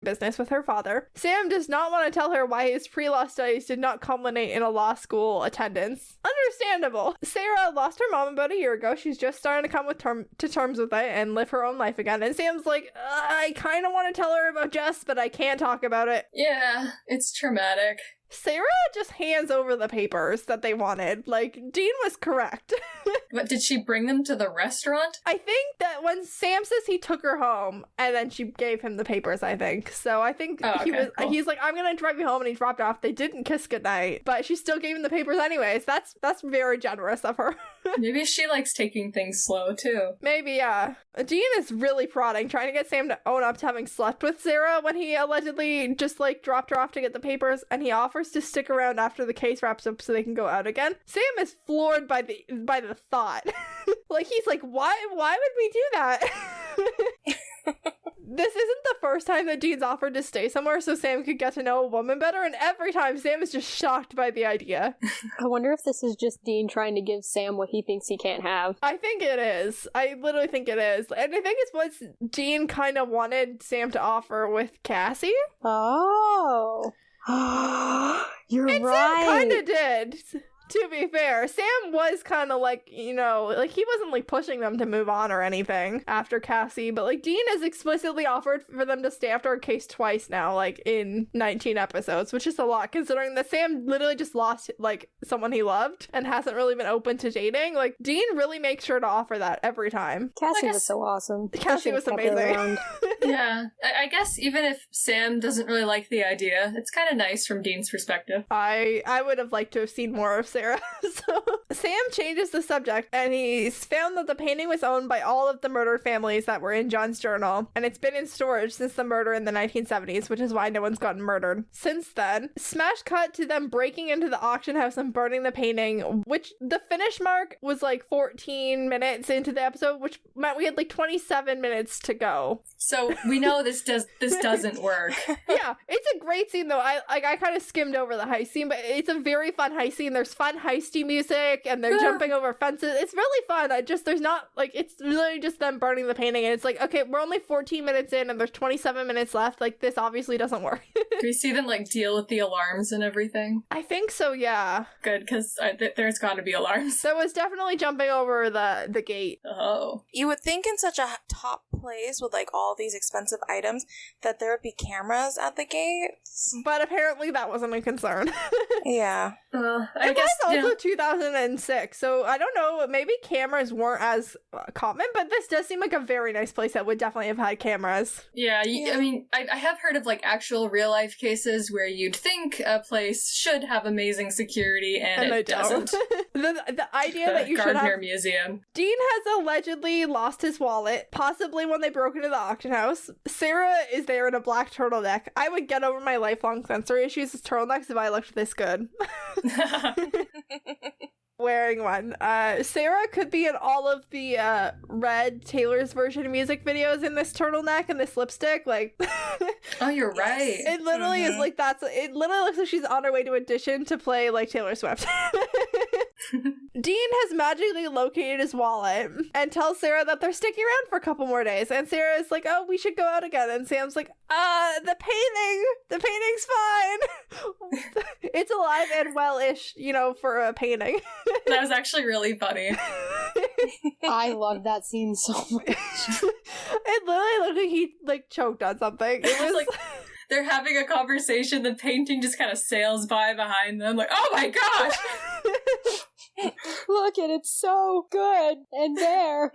business with her father. Sam does not want to tell her why his pre-law studies did not culminate in a law school attendance. Understandable. Sarah lost her mom about a year ago. She's just starting to come to terms with it and live her own life again. And Sam's like, I kind of want to tell her about Jess, but I can't talk about it. Yeah, it's traumatic. Sarah just hands over the papers that they wanted. Like, Dean was correct. But did she bring them to the restaurant? I think that when Sam says he took her home, and then she gave him the papers, I think. So I think he's like, I'm gonna drive you home, and he dropped off. They didn't kiss goodnight, but she still gave him the papers anyways. That's very generous of her. Maybe she likes taking things slow, too. Maybe, yeah. Dean is really prodding, trying to get Sam to own up to having slept with Sarah when he allegedly just, like, dropped her off to get the papers, and he offers to stick around after the case wraps up so they can go out again. Sam is floored by the thought. Like, he's like, why would we do that? This isn't the first time that Dean's offered to stay somewhere so Sam could get to know a woman better, and every time Sam is just shocked by the idea. I wonder if this is just Dean trying to give Sam what he thinks he can't have. I think it is. I literally think it is. And I think it's what Dean kind of wanted Sam to offer with Cassie. Oh. You're and right. Sam kind of did. To be fair, Sam was kind of like, you know, like he wasn't like pushing them to move on or anything after Cassie, but like Dean has explicitly offered for them to stay after a case twice now, like in 19 episodes, which is a lot considering that Sam literally just lost like someone he loved and hasn't really been open to dating. Like Dean really makes sure to offer that every time. Cassie was so awesome. Cassie was amazing. Yeah, I guess even if Sam doesn't really like the idea, it's kind of nice from Dean's perspective. I would have liked to have seen more of Sarah. So Sam changes the subject and he's found that the painting was owned by all of the murdered families that were in John's journal, and it's been in storage since the murder in the 1970s, which is why no one's gotten murdered since then. Smash cut to them breaking into the auction house and burning the painting, which the finish mark was like 14 minutes into the episode, which meant we had like 27 minutes to go. So we know this doesn't work. Yeah, it's a great scene though. I kind of skimmed over the heist scene, but it's a very fun heist scene. There's fun heisty music and they're jumping over fences. It's really fun. There's not like, it's really just them burning the painting and it's like, okay, we're only 14 minutes in and there's 27 minutes left. Like this obviously doesn't work. Do we see them like deal with the alarms and everything? I think so, yeah. Good, because there's got to be alarms. There was definitely jumping over the gate. Oh. You would think in such a top place with like all these expensive items that there would be cameras at the gates. But apparently that wasn't a concern. Yeah. I guess also 2006, so I don't know, maybe cameras weren't as common, but this does seem like a very nice place that would definitely have had cameras. Yeah, I mean, I have heard of like actual real life cases where you'd think a place should have amazing security and it doesn't. The idea that you should have... Gardner Museum. Dean has allegedly lost his wallet, possibly when they broke into the auction house. Sarah is there in a black turtleneck. I would get over my lifelong sensory issues with turtlenecks if I looked this good. Wearing one. Sarah could be in all of the Red Taylor's version music videos in this turtleneck and this lipstick. Like, oh, you're right. It literally is like it literally looks like she's on her way to audition to play like Taylor Swift. Dean has magically located his wallet and tells Sarah that they're sticking around for a couple more days. And Sarah's like, oh, we should go out again. And Sam's like, the painting's fine. It's alive and well-ish, you know, for a painting. That was actually really funny. I love that scene so much. It literally looked like he like choked on something. It was like they're having a conversation, the painting just kind of sails by behind them, like, oh my gosh! Look at it, so good and there.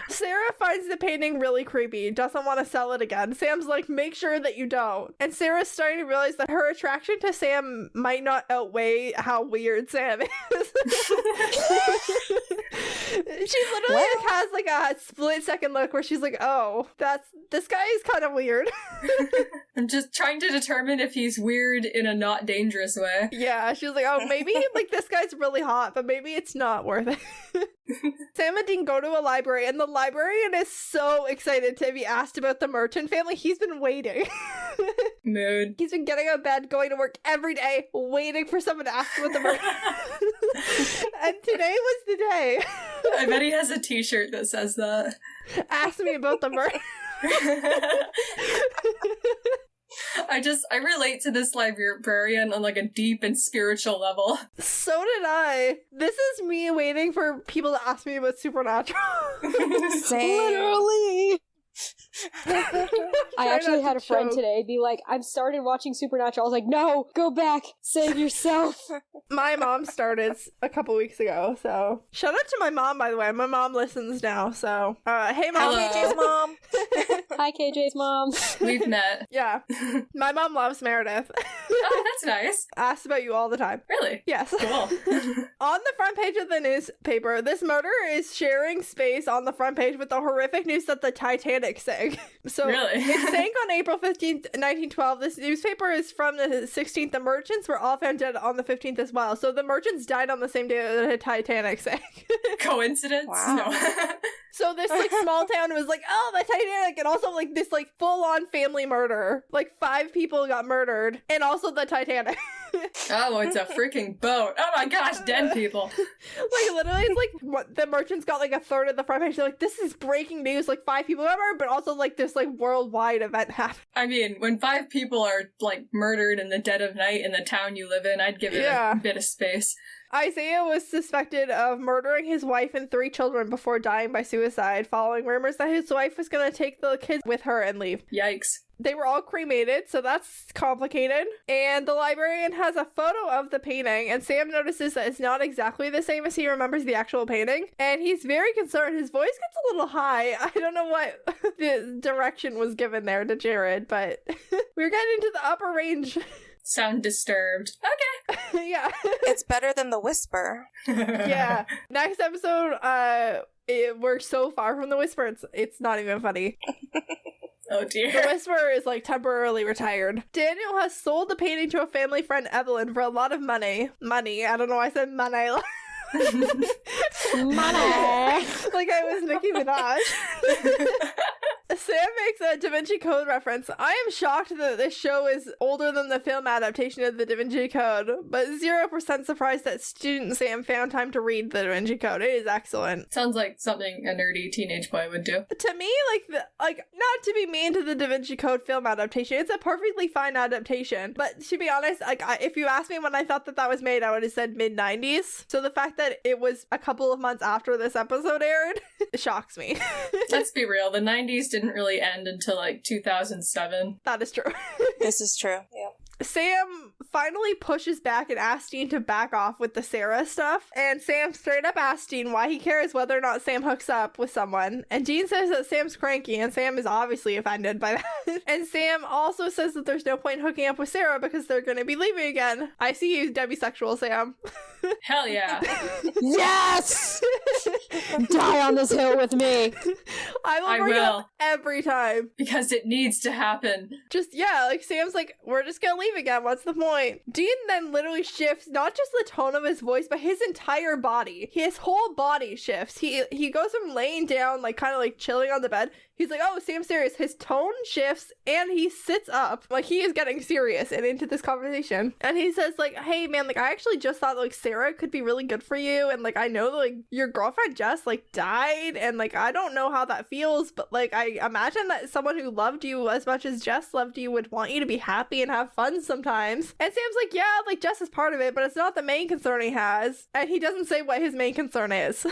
Sarah finds the painting really creepy, doesn't want to sell it again. Sam's like, make sure that you don't. And Sarah's starting to realize that her attraction to Sam might not outweigh how weird Sam is. She literally has like a split-second look where she's like, oh, this guy is kind of weird. I'm just trying to determine if he's weird in a not dangerous way. Yeah, she was like, oh, maybe like this guy's really hot, but maybe it's not worth it. Sam and Dean go to a library, and the librarian is so excited to be asked about the Merton family. He's been waiting. Mood. He's been getting out of bed, going to work every day, waiting for someone to ask about the Merton. And today was the day. I bet he has a t-shirt that says that. Ask me about the Merton. I relate to this librarian on like a deep and spiritual level. So did I. This is me waiting for people to ask me about Supernatural. Same. Literally. I actually had a friend choke. today be like, I've started watching Supernatural. I was like, no, go back, save yourself. My mom started a couple weeks ago, so shout out to my mom, by the way. My mom listens now, so hey mom. Hello. KJ's mom. Hi, KJ's mom. We've met. Yeah, my mom loves Meredith. Oh, that's nice. Asks about you all the time. Really? Yes. Cool. On the front page of the newspaper, this murderer is sharing space on the front page with the horrific news that the Titanic sank. So Really? it sank on April 15th, 1912. This newspaper is from the 16th. The merchants were all found dead on the 15th as well. So the merchants died on the same day that the Titanic sank. Coincidence? Wow. No. So this like small town was like, oh, the Titanic, and also like this like full-on family murder. Like 5 people got murdered, and also the Titanic. Oh, it's a freaking boat. Oh my gosh, dead people. Like literally, it's like what the merchants got like a third of the front page. They're like, this is breaking news. Like 5 people got murdered, but also like this like worldwide event happened. I mean, when 5 people are like murdered in the dead of night in the town you live in, I'd give it Yeah. a bit of space. Isaiah was suspected of murdering his wife and 3 children before dying by suicide, following rumors that his wife was going to take the kids with her and leave. Yikes. They were all cremated, so that's complicated. And the librarian has a photo of the painting, and Sam notices that it's not exactly the same as he remembers the actual painting. And he's very concerned. His voice gets a little high. I don't know what the direction was given there to Jared, but we're getting into the upper range. Sound disturbed. Okay. Yeah. It's better than the whisper. Yeah. Next episode, we're so far from the whisper, it's not even funny. Oh The dear. Whisperer is like temporarily retired. Daniel has sold the painting to a family friend, Evelyn, for a lot of money. I don't know why I said money. Money. Like I was Nicki Minaj. Sam makes a Da Vinci Code reference. I am shocked that this show is older than the film adaptation of the Da Vinci Code, but 0% surprised that student Sam found time to read the Da Vinci Code. It is excellent. Sounds like something a nerdy teenage boy would do. To me, like not to be mean to the Da Vinci Code film adaptation, it's a perfectly fine adaptation. But to be honest, like if you asked me when I thought that was made, I would have said mid-90s. So the fact that it was a couple of months after this episode aired shocks me. Let's be real, the 90s didn't really end until like 2007. That is true. This is true. Yeah. Sam finally pushes back and asks Dean to back off with the Sarah stuff, and Sam straight up asks Dean why he cares whether or not Sam hooks up with someone, and Dean says that Sam's cranky, and Sam is obviously offended by that. And Sam also says that there's no point in hooking up with Sarah because they're gonna be leaving again. I see you, demisexual Sam. Hell yeah. Yes! Die on this hill with me. I will bring it up every time. Because it needs to happen. Just, yeah, like Sam's like, we're just gonna leave again, what's the point? Dean then literally shifts not just the tone of his voice, but his entire body. His whole body shifts. He goes from laying down, like kind of like chilling on the bed. He's like, oh, Sam's serious. His tone shifts and he sits up. Like he is getting serious and into this conversation. And he says like, hey man, like I actually just thought like Sarah could be really good for you. And like, I know like your girlfriend Jess like died and like, I don't know how that feels, but like, I imagine that someone who loved you as much as Jess loved you would want you to be happy and have fun sometimes. And Sam's like, yeah, like Jess is part of it, but it's not the main concern he has. And he doesn't say what his main concern is.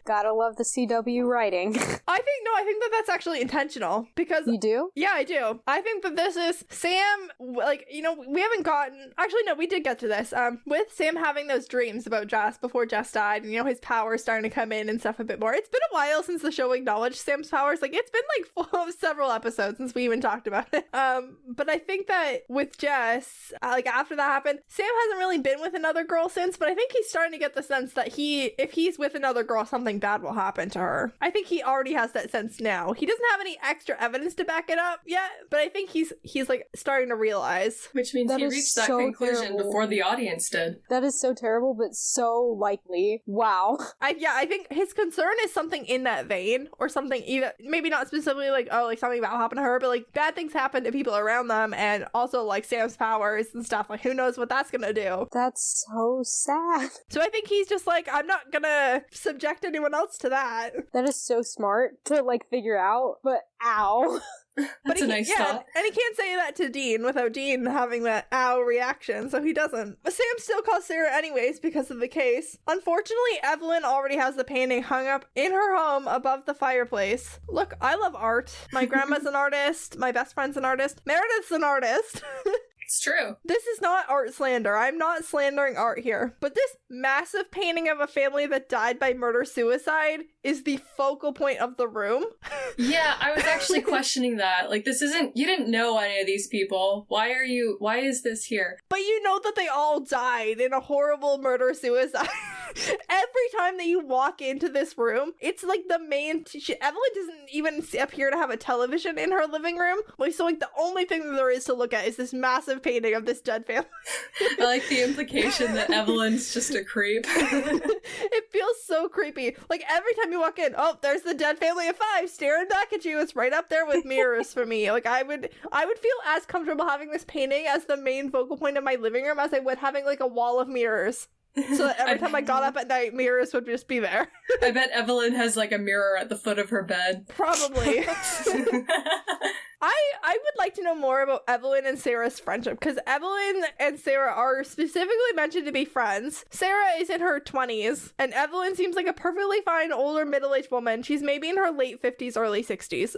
Gotta love the CW writing. I think that that's actually intentional because You do? yeah, I do. I think that this is Sam, like, you know, we haven't gotten, actually, no, we did get to this, with Sam having those dreams about Jess before Jess died, and, you know, his powers starting to come in and stuff a bit more. It's been a while since the show acknowledged Sam's powers. Like, it's been, like, several episodes since we even talked about it. But I think that with Jess, like, after that happened, Sam hasn't really been with another girl since, but I think he's starting to get the sense that if he's with another girl, something bad will happen to her. I think he already has that sense now. He doesn't have any extra evidence to back it up yet, but I think he's like starting to realize. Which means That he is reached that so conclusion terrible. before the audience did. That is so terrible, but so likely. Wow. I think his concern is something in that vein, or something either maybe not specifically like, oh, like something bad will happen to her, but like bad things happen to people around them, and also like Sam's powers and stuff. Like who knows what that's gonna do. That's so sad. So I think he's just like, I'm not gonna subject anyone else to that. That is so smart to like figure out. but ow. That's a nice thought. And he can't say that to Dean without Dean having that ow reaction, so he doesn't. But Sam still calls Sarah anyways because of the case. Unfortunately, Evelyn already has the painting hung up in her home above the fireplace. Look, I love art. My grandma's an artist. My best friend's an artist. Meredith's an artist. It's true. This is not art slander. I'm not slandering art here. But this massive painting of a family that died by murder-suicide is the focal point of the room. Yeah, I was actually questioning that. Like, this isn't... You didn't know any of these people. Why is this here? But you know that they all died in a horrible murder-suicide. Every time that you walk into this room, it's like the main... Evelyn doesn't even appear to have a television in her living room. Like, so like the only thing that there is to look at is this massive painting of this dead family. I like the implication that Evelyn's just a creep. It feels so creepy. Like every time you walk in, oh, there's the dead family of 5 staring back at you. It's right up there with mirrors for me. Like I would feel as comfortable having this painting as the main focal point of my living room as I would having like a wall of mirrors. So that every time I got up at night, mirrors would just be there. I bet Evelyn has like a mirror at the foot of her bed. Probably. I would like to know more about Evelyn and Sarah's friendship, because Evelyn and Sarah are specifically mentioned to be friends. Sarah is in her 20s, and Evelyn seems like a perfectly fine older middle-aged woman. She's maybe in her late 50s, early 60s.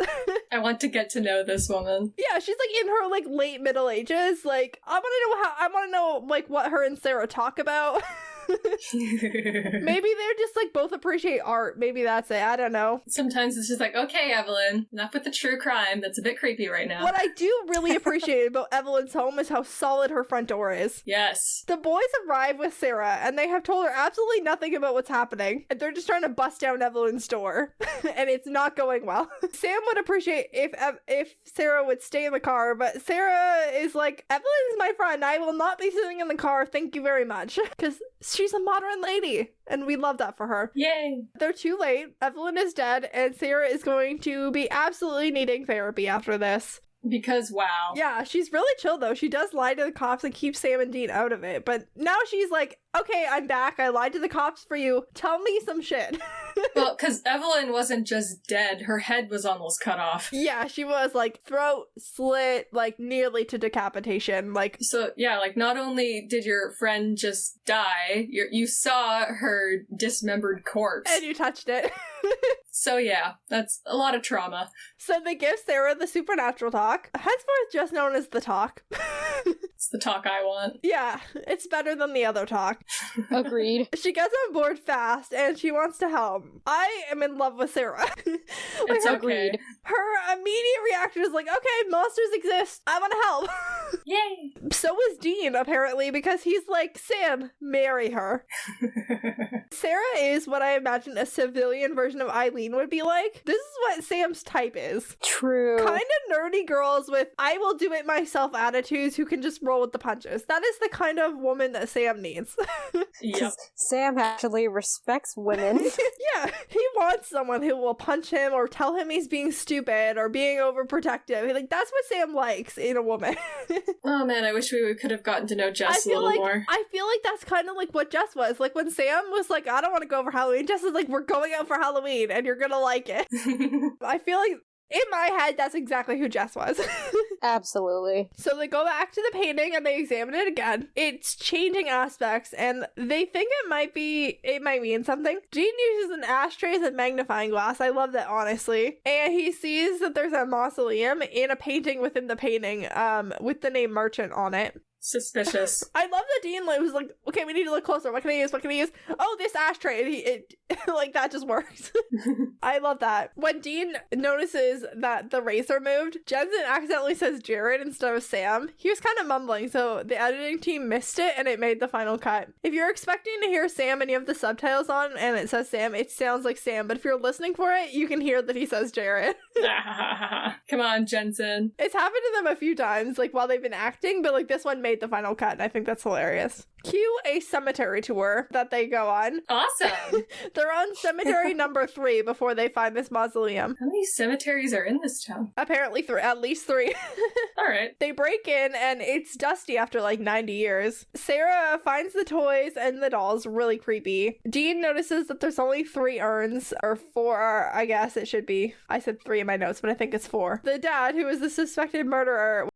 I want to get to know this woman. Yeah, she's like in her like late middle ages. Like I want to know like what her and Sarah talk about. Maybe they're just like both appreciate art. Maybe that's it. I don't know. Sometimes it's just like, okay, Evelyn, enough with the true crime. That's a bit creepy right now. What I do really appreciate about Evelyn's home is how solid her front door is. Yes. The boys arrive with Sarah, and they have told her absolutely nothing about what's happening. And they're just trying to bust down Evelyn's door, and it's not going well. Sam would appreciate if Sarah would stay in the car, but Sarah is like, Evelyn's my friend. I will not be sitting in the car. Thank you very much. Because she's a modern lady, and we love that for her. Yay. They're too late. Evelyn is dead, and Sarah is going to be absolutely needing therapy after this. Because, wow. Yeah, she's really chill, though. She does lie to the cops and keep Sam and Dean out of it, but now she's like, okay, I'm back. I lied to the cops for you. Tell me some shit. Well, because Evelyn wasn't just dead. Her head was almost cut off. Yeah, she was, like, throat slit, like, nearly to decapitation. Like, so, yeah, like, not only did your friend just die, you saw her dismembered corpse. And you touched it. So, yeah, that's a lot of trauma. So they give Sarah the supernatural talk, henceforth just known as the talk. It's the talk I want. Yeah, it's better than the other talk. Agreed. She gets on board fast, and she wants to help. I am in love with Sarah. It's okay. Agreed. Her immediate reaction is like, okay, monsters exist. I want to help. Yay! So is Dean, apparently, because he's like, Sam, marry her. Sarah is what I imagine a civilian version of Eileen would be like. This is what Sam's type is. True. Kind of nerdy girls with I will do it myself attitudes who can just roll with the punches. That is the kind of woman that Sam needs. Yep. Sam actually respects women. Yeah, he wants someone who will punch him or tell him he's being stupid or being overprotective. Like, that's what Sam likes in a woman. Oh man, I wish we could have gotten to know Jess a little more. I feel like that's kind of like what Jess was. Like, when Sam was like, I don't want to go for Halloween, Jess is like, we're going out for Halloween and you're gonna like it. I feel like in my head, that's exactly who Jess was. Absolutely. So they go back to the painting and they examine it again. It's changing aspects and they think it might mean something. Dean uses an ashtray as a magnifying glass. I love that, honestly. And he sees that there's a mausoleum in a painting within the painting, with the name Merchant on it. Suspicious. I love that Dean was like, okay, we need to look closer. What can I use? Oh, this ashtray. And it like, that just works. I love that. When Dean notices that the razor moved, Jensen accidentally says Jared instead of Sam. He was kind of mumbling, so the editing team missed it and it made the final cut. If you're expecting to hear Sam and you have the subtitles on and it says Sam, it sounds like Sam. But if you're listening for it, you can hear that he says Jared. Come on, Jensen. It's happened to them a few times, like while they've been acting, but like this one made the final cut, and I think that's hilarious. Cue a cemetery tour that they go on. Awesome. They're on cemetery number 3 before they find this mausoleum. How many cemeteries are in this town? Apparently 3, at least 3. All right. They break in and it's dusty after like 90 years. Sarah finds the toys and the dolls really creepy. Dean notices that there's only 3 urns, or 4, I guess it should be. I said 3 in my notes, but I think it's 4. The dad, who is the suspected murderer,